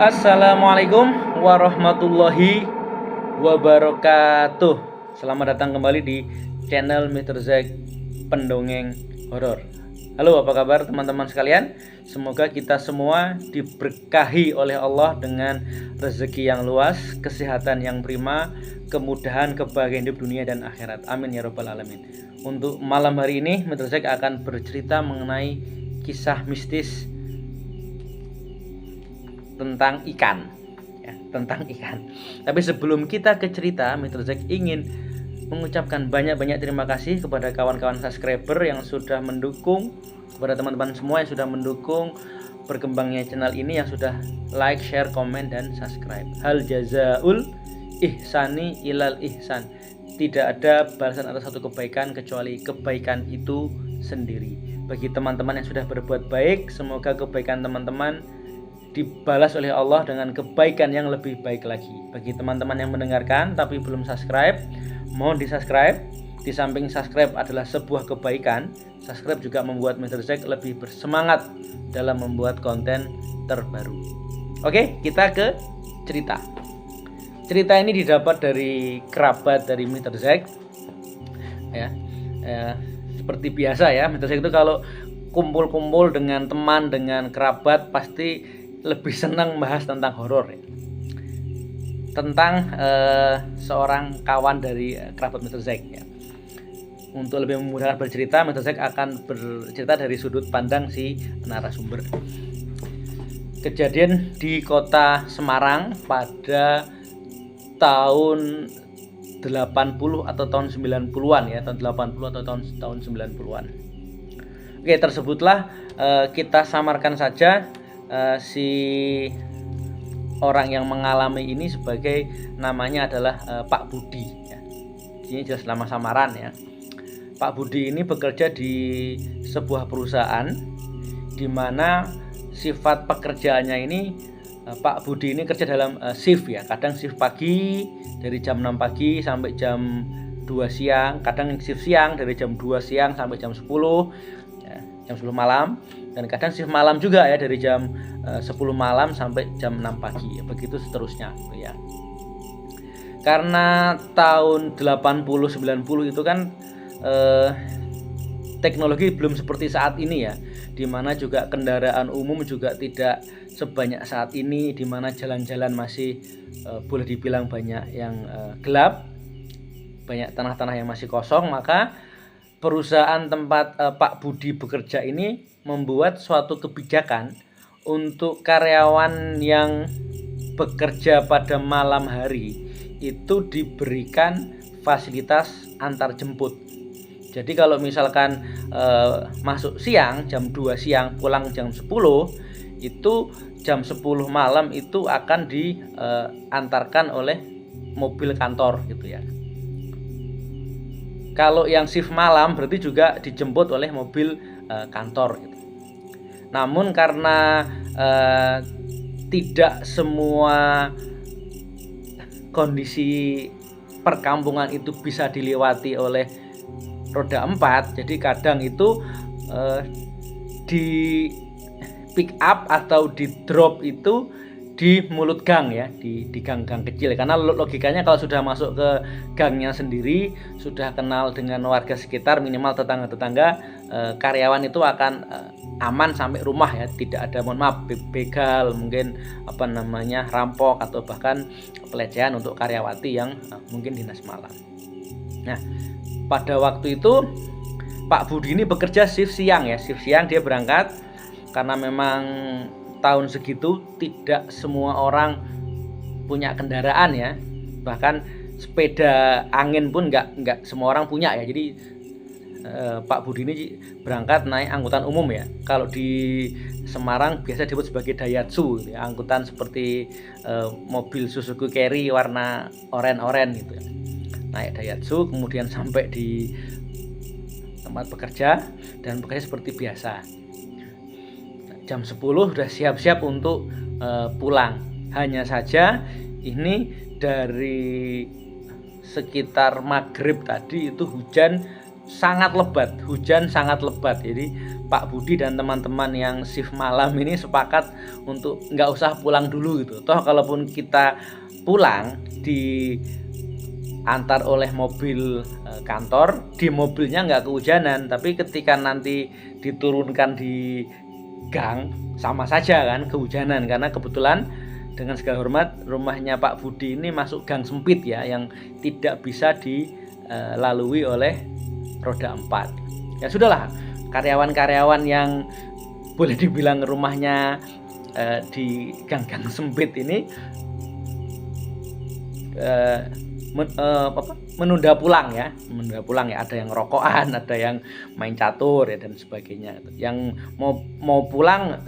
Assalamualaikum warahmatullahi wabarakatuh. Selamat datang kembali di channel Mr. Zack Pendongeng Horor. Halo, apa kabar teman-teman sekalian? Semoga kita semua diberkahi oleh Allah dengan rezeki yang luas, kesehatan yang prima, kemudahan, kebahagiaan hidup dunia dan akhirat. Amin ya rabbal alamin. Untuk malam hari ini Mr. Zack akan bercerita mengenai kisah mistis tentang ikan, ya, tentang ikan. Tapi sebelum kita ke cerita, Mr. Zack ingin mengucapkan banyak-banyak terima kasih kepada kawan-kawan subscriber yang sudah mendukung, kepada teman-teman semua yang sudah mendukung berkembangnya channel ini, yang sudah like, share, komen, dan subscribe. Hal jazaul ihsani ilal ihsan. Tidak ada balasan atas satu kebaikan kecuali kebaikan itu sendiri. Bagi teman-teman yang sudah berbuat baik, semoga kebaikan teman-teman dibalas oleh Allah dengan kebaikan yang lebih baik lagi. Bagi teman-teman yang mendengarkan tapi belum subscribe, mohon di subscribe. Di samping subscribe adalah sebuah kebaikan, subscribe juga membuat Mr. Zack lebih bersemangat dalam membuat konten terbaru. Oke, kita ke cerita. Cerita ini didapat dari kerabat dari Mr. Zack, ya. Seperti biasa ya, Mr. Zack itu kalau kumpul-kumpul dengan teman, dengan kerabat, pasti lebih senang bahas tentang horor, ya. Tentang seorang kawan dari kerabat Mr. Zack, ya. Untuk lebih memudahkan bercerita, Mr. Zack akan bercerita dari sudut pandang si narasumber. Kejadian di kota Semarang pada tahun 80 atau tahun 90-an, ya, tahun 80 atau tahun 90-an. Oke, tersebutlah kita samarkan saja si orang yang mengalami ini sebagai, namanya adalah Pak Budi, ya. Ini jelas nama samaran, ya. Pak Budi ini bekerja di sebuah perusahaan di mana sifat pekerjaannya ini, Pak Budi ini kerja dalam shift, ya. Kadang shift pagi dari jam 6 pagi sampai jam 2 siang, kadang shift siang dari jam 2 siang sampai jam 10, ya, jam 10 malam. Dan kadang shift malam juga, ya, dari jam 10 malam sampai jam 6 pagi, ya, begitu seterusnya, ya. Karena tahun 80-90 itu kan teknologi belum seperti saat ini, ya, dimana juga kendaraan umum juga tidak sebanyak saat ini, dimana jalan-jalan masih boleh dibilang banyak yang gelap, banyak tanah-tanah yang masih kosong. Maka perusahaan tempat Pak Budi bekerja ini membuat suatu kebijakan untuk karyawan yang bekerja pada malam hari itu diberikan fasilitas antar jemput. Jadi kalau misalkan masuk siang jam 2 siang, pulang jam 10, itu jam 10 malam itu akan diantarkan oleh mobil kantor, gitu, ya. Kalau yang shift malam berarti juga dijemput oleh mobil kantor, gitu. Namun karena tidak semua kondisi perkampungan itu bisa dilewati oleh roda 4, jadi kadang itu di pick up atau di drop itu di mulut gang, ya, di gang-gang kecil. Karena logikanya kalau sudah masuk ke gangnya sendiri, sudah kenal dengan warga sekitar, minimal tetangga-tetangga, karyawan itu akan aman sampai rumah, ya. Tidak ada, mohon maaf, begal, mungkin rampok atau bahkan pelecehan untuk karyawati yang mungkin dinas malam. Nah, pada waktu itu Pak Budi ini bekerja shift siang, ya. Shift siang dia berangkat karena memang tahun segitu tidak semua orang punya kendaraan, ya. Bahkan sepeda angin pun nggak semua orang punya, ya. Jadi Pak Budi ini berangkat naik angkutan umum, ya. Kalau di Semarang biasa disebut sebagai Daihatsu, ya. Angkutan seperti mobil Suzuki Carry warna oranye, gitu, ya. Naik Daihatsu, kemudian sampai di tempat bekerja dan bekerja seperti biasa. Jam 10 sudah siap-siap untuk pulang. Hanya saja ini dari sekitar maghrib tadi itu hujan sangat lebat. Jadi Pak Budi dan teman-teman yang shift malam ini sepakat untuk nggak usah pulang dulu gitu. Toh kalaupun kita pulang diantar oleh mobil kantor, di mobilnya nggak kehujanan, tapi ketika nanti diturunkan di gang sama saja kan kehujanan, karena kebetulan dengan segala hormat rumahnya Pak Budi ini masuk gang sempit ya, yang tidak bisa dilalui oleh roda 4. Ya sudahlah, karyawan-karyawan yang boleh dibilang rumahnya di gang-gang sempit ini menunda pulang ya, ada yang rokokan, ada yang main catur ya dan sebagainya. Yang mau pulang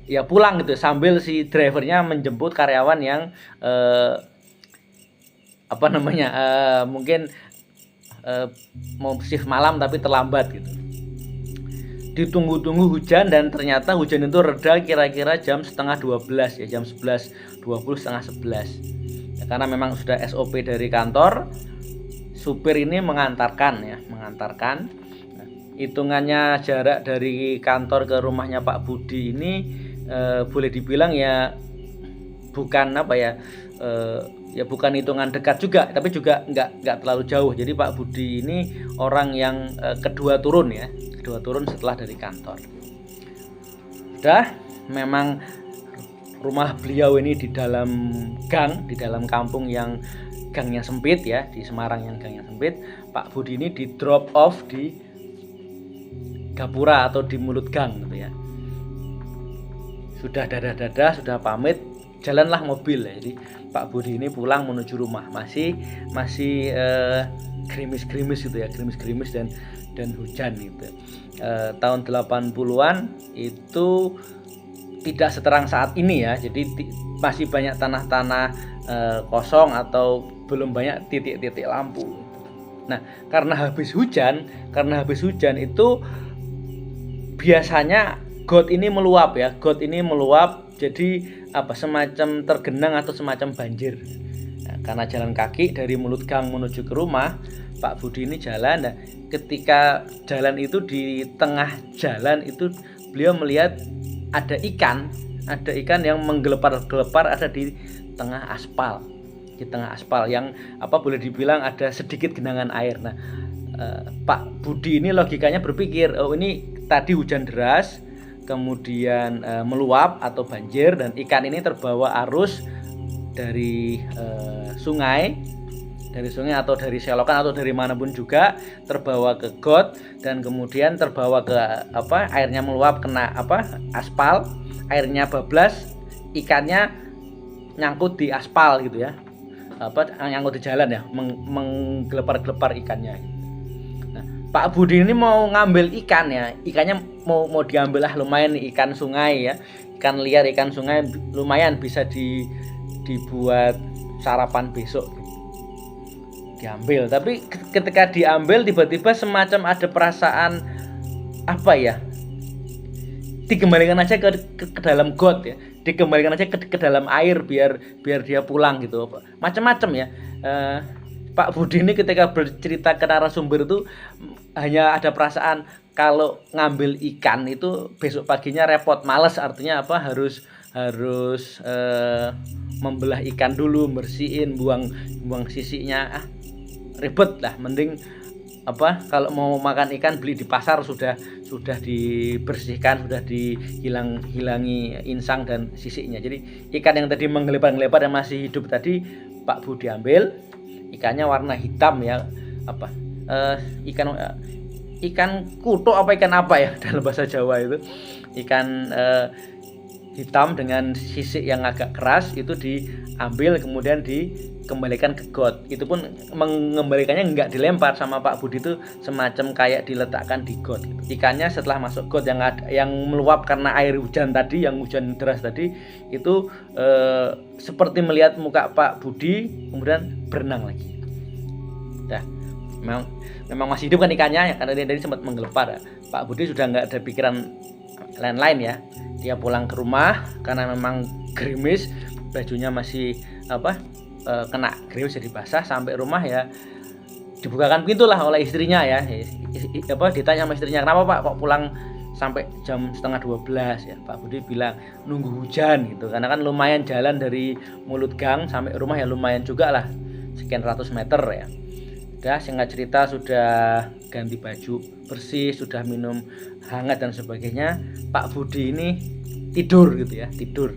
ya pulang gitu sambil si drivernya menjemput karyawan yang mungkin mau shift malam tapi terlambat gitu. Ditunggu-tunggu hujan, dan ternyata hujan itu reda kira-kira jam 11:30 ya, jam 11:20, setengah 11 ya, karena memang sudah SOP dari kantor, supir ini mengantarkan. Nah, hitungannya jarak dari kantor ke rumahnya Pak Budi ini boleh dibilang ya bukan bukan hitungan dekat juga, tapi juga nggak terlalu jauh. Jadi Pak Budi ini orang yang kedua turun setelah dari kantor. Sudah, memang rumah beliau ini di dalam gang, di dalam kampung yang gangnya sempit ya, di Semarang yang gangnya sempit. Pak Budi ini di drop off di gapura atau di mulut gang gitu ya. Sudah dadah, sudah pamit, jalanlah mobil ya. Jadi Pak Budi ini pulang menuju rumah, masih gerimis-gerimis gitu ya, gerimis dan hujan gitu. Tahun 80-an itu tidak seterang saat ini ya, jadi masih banyak tanah-tanah kosong atau belum banyak titik-titik lampu. Nah, karena habis hujan itu biasanya got ini meluap, jadi semacam tergenang atau semacam banjir. Nah, karena jalan kaki dari mulut gang menuju ke rumah Pak Budi ini jalan. Nah, ketika jalan itu, di tengah jalan itu beliau melihat ada ikan yang menggelepar-gelepar ada di tengah aspal yang boleh dibilang ada sedikit genangan air. Nah, Pak Budi ini logikanya berpikir, oh ini tadi hujan deras, kemudian meluap atau banjir, dan ikan ini terbawa arus dari sungai atau dari selokan atau dari manapun juga, terbawa ke got, dan kemudian terbawa ke airnya meluap kena aspal, airnya bablas, ikannya nyangkut di aspal gitu ya, nyangkut di jalan ya, menggelepar-gelepar ikannya. Nah, Pak Budi ini mau ngambil ikannya mau diambil lumayan nih, ikan sungai ya, ikan liar, ikan sungai lumayan bisa dibuat sarapan besok gitu. Diambil, tapi ketika diambil tiba-tiba semacam ada perasaan dikembalikan aja ke dalam got ya, dikembalikan aja ke dalam air biar dia pulang gitu, macam-macam ya. Pak Budi ini ketika bercerita ke narasumber itu hanya ada perasaan kalau ngambil ikan itu besok paginya repot, malas, artinya harus membelah ikan dulu, bersihin, buang sisinya, ribet lah. Mending kalau mau makan ikan beli di pasar, sudah dibersihkan, sudah hilangi insang dan sisiknya. Jadi ikan yang tadi menggelepar-gelepar yang masih hidup tadi Pak Budi ambil, ikannya warna hitam ya, ikan kutuk ikan ya dalam bahasa Jawa itu, ikan hitam dengan sisik yang agak keras, itu diambil kemudian dikembalikan ke got. Itu pun mengembalikannya nggak dilempar sama Pak Budi, itu semacam kayak diletakkan di got. Ikannya setelah masuk got yang meluap karena air hujan tadi, yang hujan deras tadi, itu seperti melihat muka Pak Budi kemudian berenang lagi. Nah, memang masih hidup kan ikannya ya, karena dia tadi sempat menggelepar ya. Pak Budi sudah nggak ada pikiran lain-lain ya. Dia pulang ke rumah karena memang gerimis, bajunya masih kena gerimis jadi basah. Sampai rumah ya dibukakan pintu lah oleh istrinya ya. Ditanya sama istrinya, kenapa Pak kok pulang sampai jam 11:30 ya. Pak Budi bilang nunggu hujan gitu, karena kan lumayan jalan dari mulut gang sampai rumah ya, lumayan juga lah, sekian ratus meter ya. Udah, singkat cerita sudah ganti baju bersih, sudah minum hangat dan sebagainya, Pak Budi ini tidur gitu ya, tidur.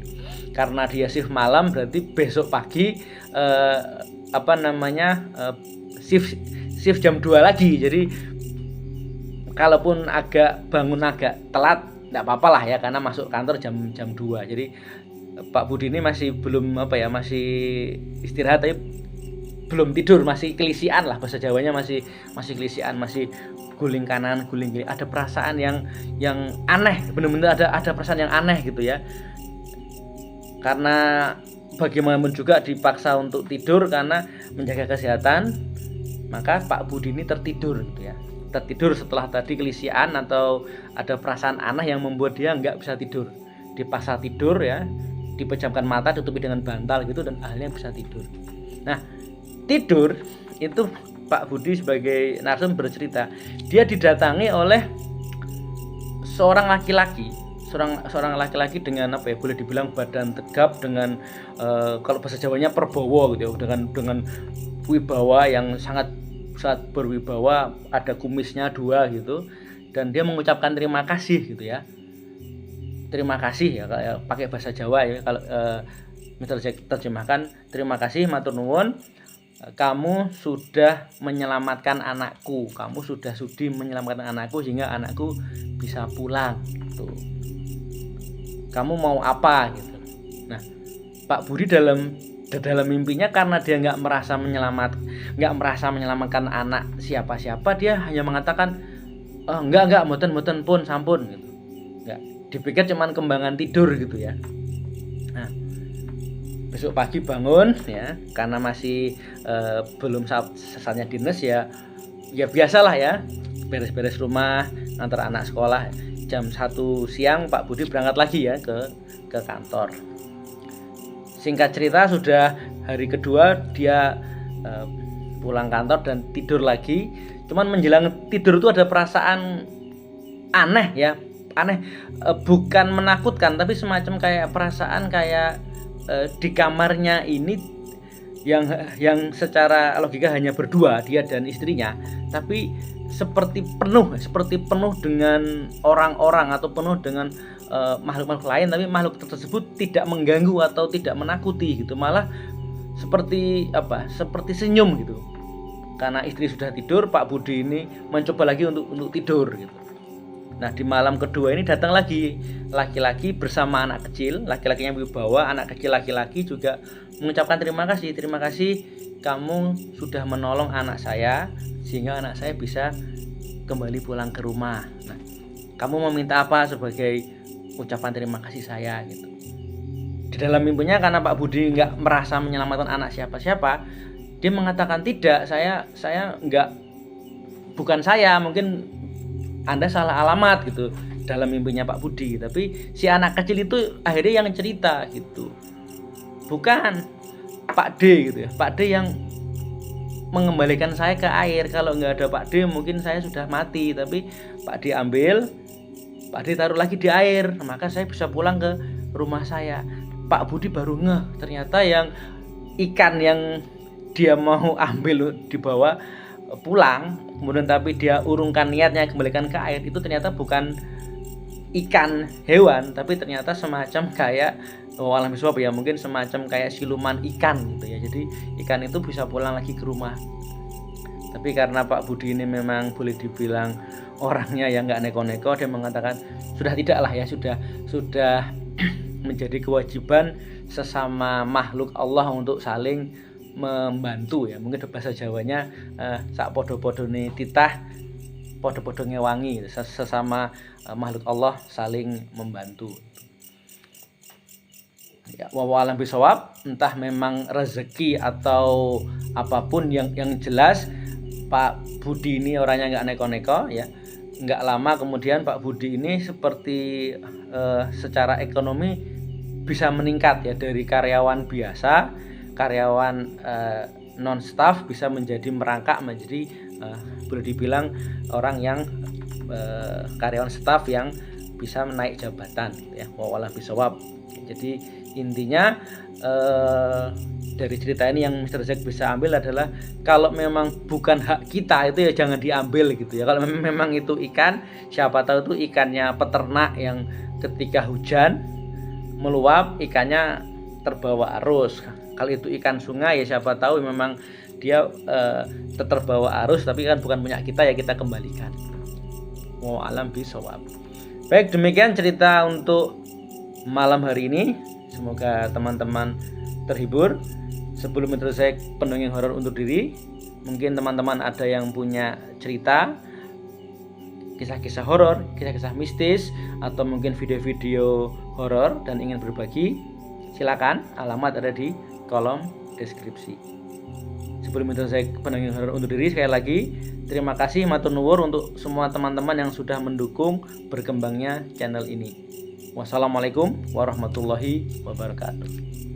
Karena dia shift malam, berarti besok pagi shift jam 2 lagi. Jadi kalaupun bangun agak telat enggak apa-apa lah ya, karena masuk kantor jam 2. Jadi Pak Budi ini masih belum masih istirahat, tapi belum tidur, masih kelisian lah, bahasa Jawanya masih kelisian, masih guling kanan, guling kiri. Ada perasaan yang aneh, benar-benar ada perasaan yang aneh gitu ya. Karena bagaimanapun juga dipaksa untuk tidur karena menjaga kesehatan, maka Pak Budi ini tertidur gitu ya. Tertidur setelah tadi kelisian atau ada perasaan aneh yang membuat dia nggak bisa tidur. Dipaksa tidur ya, dipejamkan mata, tutupi dengan bantal gitu, dan akhirnya bisa tidur. Nah, tidur itu Pak Budi sebagai narasumber bercerita, dia didatangi oleh seorang laki-laki dengan boleh dibilang badan tegap, dengan kalau bahasa Jawanya perbowo gitu ya, dengan wibawa yang sangat berwibawa, ada kumisnya 2 gitu, dan dia mengucapkan terima kasih gitu ya. Terima kasih ya, pakai bahasa Jawa ya, kalau terjemahkan, terima kasih matur nuwun, kamu sudah menyelamatkan anakku, kamu sudah sudi menyelamatkan anakku sehingga anakku bisa pulang gitu. Kamu mau apa gitu. Nah, Pak Budi dalam mimpinya, karena dia nggak merasa menyelamatkan anak siapa-siapa, dia hanya mengatakan enggak mboten pun sampun gitu. Enggak, dipikir cuman kembangan tidur gitu ya. Nah, besok pagi bangun ya, karena masih belum saatnya dinas ya biasalah ya, beres-beres rumah, antar anak sekolah. Jam 1 siang Pak Budi berangkat lagi ya ke kantor. Singkat cerita, sudah hari kedua dia pulang kantor dan tidur lagi. Cuman menjelang tidur itu ada perasaan aneh ya, bukan menakutkan, tapi semacam kayak perasaan kayak di kamarnya ini yang secara logika hanya berdua, dia dan istrinya, tapi seperti penuh dengan orang-orang atau penuh dengan makhluk-makhluk lain, tapi makhluk tersebut tidak mengganggu atau tidak menakuti gitu, malah seperti senyum gitu. Karena istri sudah tidur, Pak Budi ini mencoba lagi untuk tidur gitu. Nah, di malam kedua ini datang lagi laki-laki bersama anak kecil, laki-laki yang wibawa, anak kecil laki-laki juga mengucapkan terima kasih kamu sudah menolong anak saya sehingga anak saya bisa kembali pulang ke rumah. Nah, kamu meminta apa sebagai ucapan terima kasih saya gitu. Di dalam mimpinya, karena Pak Budi nggak merasa menyelamatkan anak siapa-siapa, dia mengatakan tidak, saya nggak, bukan saya, mungkin Anda salah alamat gitu dalam mimpinya Pak Budi. Tapi si anak kecil itu akhirnya yang cerita gitu, bukan Pak D gitu ya, Pak D yang mengembalikan saya ke air. Kalau nggak ada Pak D mungkin saya sudah mati, tapi Pak D ambil, Pak D taruh lagi di air, maka saya bisa pulang ke rumah saya. Pak Budi baru ngeh, ternyata yang ikan yang dia mau ambil dibawa pulang, kemudian tapi dia urungkan niatnya kembalikan ke air, itu ternyata bukan ikan hewan, tapi ternyata semacam kayak alam biswab ya, mungkin semacam kayak siluman ikan gitu ya. Jadi ikan itu bisa pulang lagi ke rumah. Tapi karena Pak Budi ini memang boleh dibilang orangnya yang nggak neko-neko, dia mengatakan sudah tidak lah ya, sudah menjadi kewajiban sesama makhluk Allah untuk saling membantu ya. Mungkin bahasa Jawanya sak podo-podo nih titah podo-podo ngewangi, sesama makhluk Allah saling membantu. Ya, wallahualam bisawab, entah memang rezeki atau apapun yang jelas Pak Budi ini orangnya nggak neko-neko ya. Nggak lama kemudian Pak Budi ini seperti secara ekonomi bisa meningkat ya, dari karyawan biasa, karyawan non staff bisa menjadi merangkak menjadi boleh dibilang orang yang karyawan staff yang bisa menaik jabatan gitu ya. Wallahu bisawab. Jadi intinya dari cerita ini yang Mr. Zack bisa ambil adalah kalau memang bukan hak kita itu ya jangan diambil gitu ya. Kalau memang itu ikan, siapa tahu itu ikannya peternak yang ketika hujan meluap ikannya terbawa arus. Kalau itu ikan sungai ya siapa tahu memang dia terbawa arus, tapi kan bukan punya kita ya kita kembalikan. Wallahu bisawab. Baik, demikian cerita untuk malam hari ini. Semoga teman-teman terhibur. Sebelum Mr. Zack pendongeng horor undur diri, mungkin teman-teman ada yang punya cerita, kisah-kisah horor, kisah-kisah mistis, atau mungkin video-video horor dan ingin berbagi, silakan. Alamat ada di kolom deskripsi. Sebelum Mr. Zack pendongeng horor undur diri, sekali lagi terima kasih matur nuwun untuk semua teman-teman yang sudah mendukung berkembangnya channel ini. Wassalamualaikum warahmatullahi wabarakatuh.